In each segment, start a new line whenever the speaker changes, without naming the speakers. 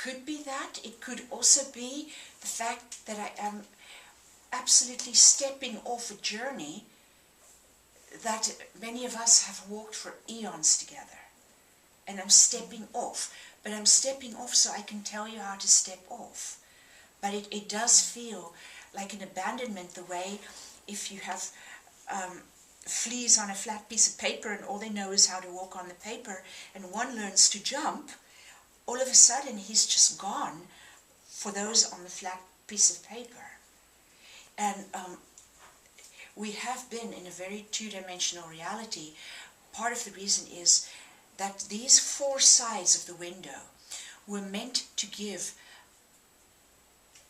could be that. It could also be the fact that I am absolutely stepping off a journey that many of us have walked for eons together. And I'm stepping off. But I'm stepping off so I can tell you how to step off. But it does feel like an abandonment, the way if you have fleas on a flat piece of paper and all they know is how to walk on the paper, and one learns to jump, all of a sudden he's just gone for those on the flat piece of paper. And we have been in a very two-dimensional reality. Part of the reason is that these four sides of the window were meant to give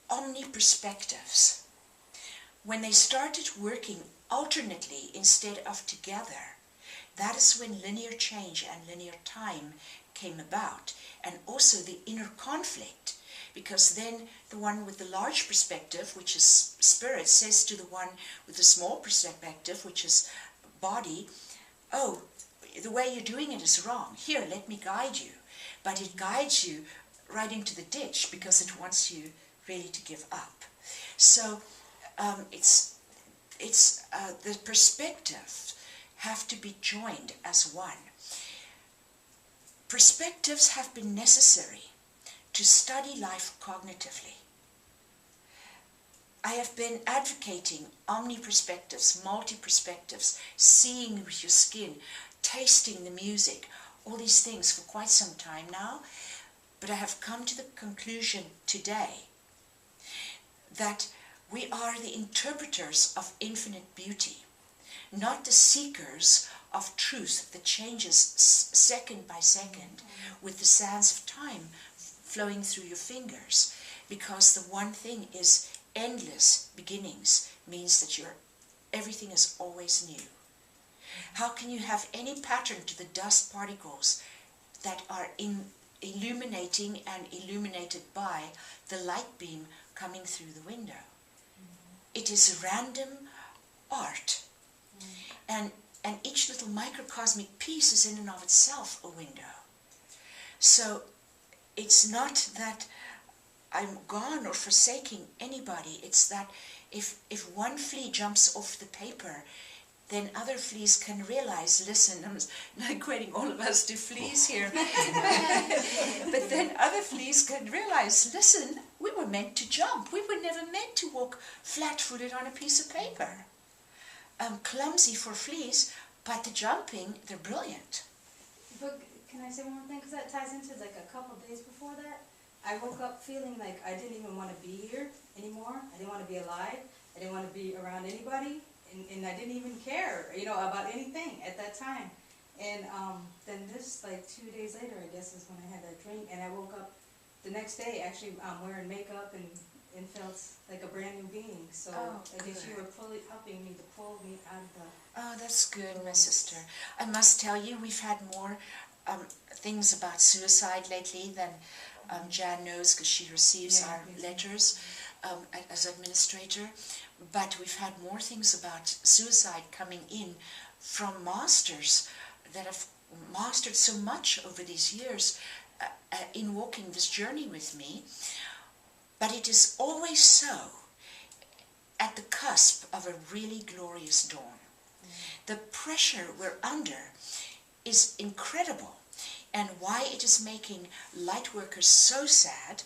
omni-perspectives. When they started working alternately instead of together, that is when linear change and linear time came about, and also the inner conflict, because then the one with the large perspective, which is spirit, says to the one with the small perspective, which is body, oh, the way you're doing it is wrong. Here, let me guide you. But it guides you right into the ditch because it wants you really to give up. So it's the perspectives have to be joined as one. Perspectives have been necessary to study life cognitively. I have been advocating omni-perspectives, multi-perspectives, seeing with your skin, tasting the music, all these things for quite some time now. But I have come to the conclusion today that we are the interpreters of infinite beauty, not the seekers of truth that changes second by second with the sands of time flowing through your fingers. Because the one thing is endless beginnings means that everything is always new. How can you have any pattern to the dust particles that are illuminating and illuminated by the light beam coming through the window? It is random art. And each little microcosmic piece is in and of itself a window. So it's not that I'm gone or forsaking anybody. It's that if one flea jumps off the paper, then other fleas can realize, listen, I'm not equating all of us to fleas here, but then other fleas can realize, listen, we were meant to jump. We were never meant to walk flat-footed on a piece of paper. Clumsy for fleas, but the jumping, they're brilliant.
But can I say one more thing? Because that ties into like a couple of days before that. I woke up feeling like I didn't even want to be here anymore. I didn't want to be alive. I didn't want to be around anybody. And I didn't even care, about anything at that time. And then this, like 2 days later, I guess, is when I had that dream. And I woke up the next day, actually wearing makeup and felt like a brand new being. So I guess you were helping me to pull me out of the...
Oh, that's good, my sister. I must tell you, we've had more things about suicide lately than Jan knows, because she receives our letters as administrator. But we've had more things about suicide coming in from masters that have mastered so much over these years in walking this journey with me. But it is always so at the cusp of a really glorious dawn. The pressure we're under is incredible. And why it is making light workers so sad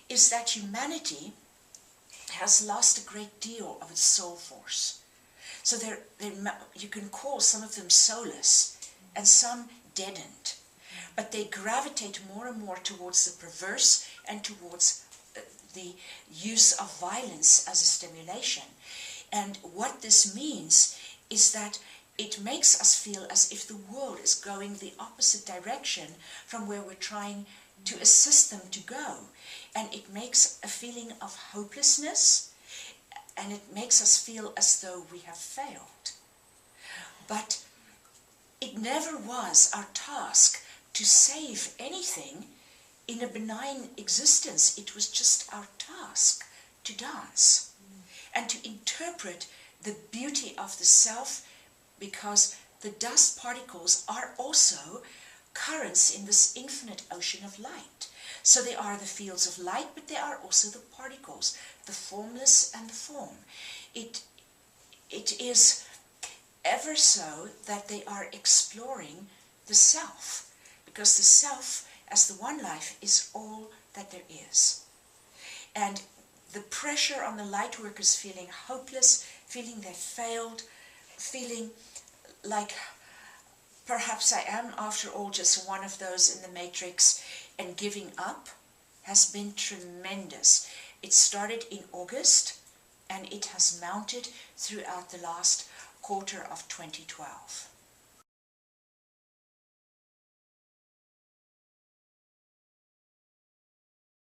is that humanity has lost a great deal of its soul force. So you can call some of them soulless and some deadened. But they gravitate more and more towards the perverse and towards the use of violence as a stimulation. And what this means is that it makes us feel as if the world is going the opposite direction from where we're trying to assist them to go. And it makes a feeling of hopelessness, and it makes us feel as though we have failed. But it never was our task to save anything in a benign existence. It was just our task to dance and to interpret the beauty of the self, because the dust particles are also currents in this infinite ocean of light. So there are the fields of light, but there are also the particles, the formless and the form. It is ever so that they are exploring the self, because the self as the one life is all that there is. And the pressure on the light workers feeling hopeless, feeling they failed, feeling like perhaps I am after all just one of those in the matrix, and giving up has been tremendous. It started in August and it has mounted throughout the last quarter of 2012.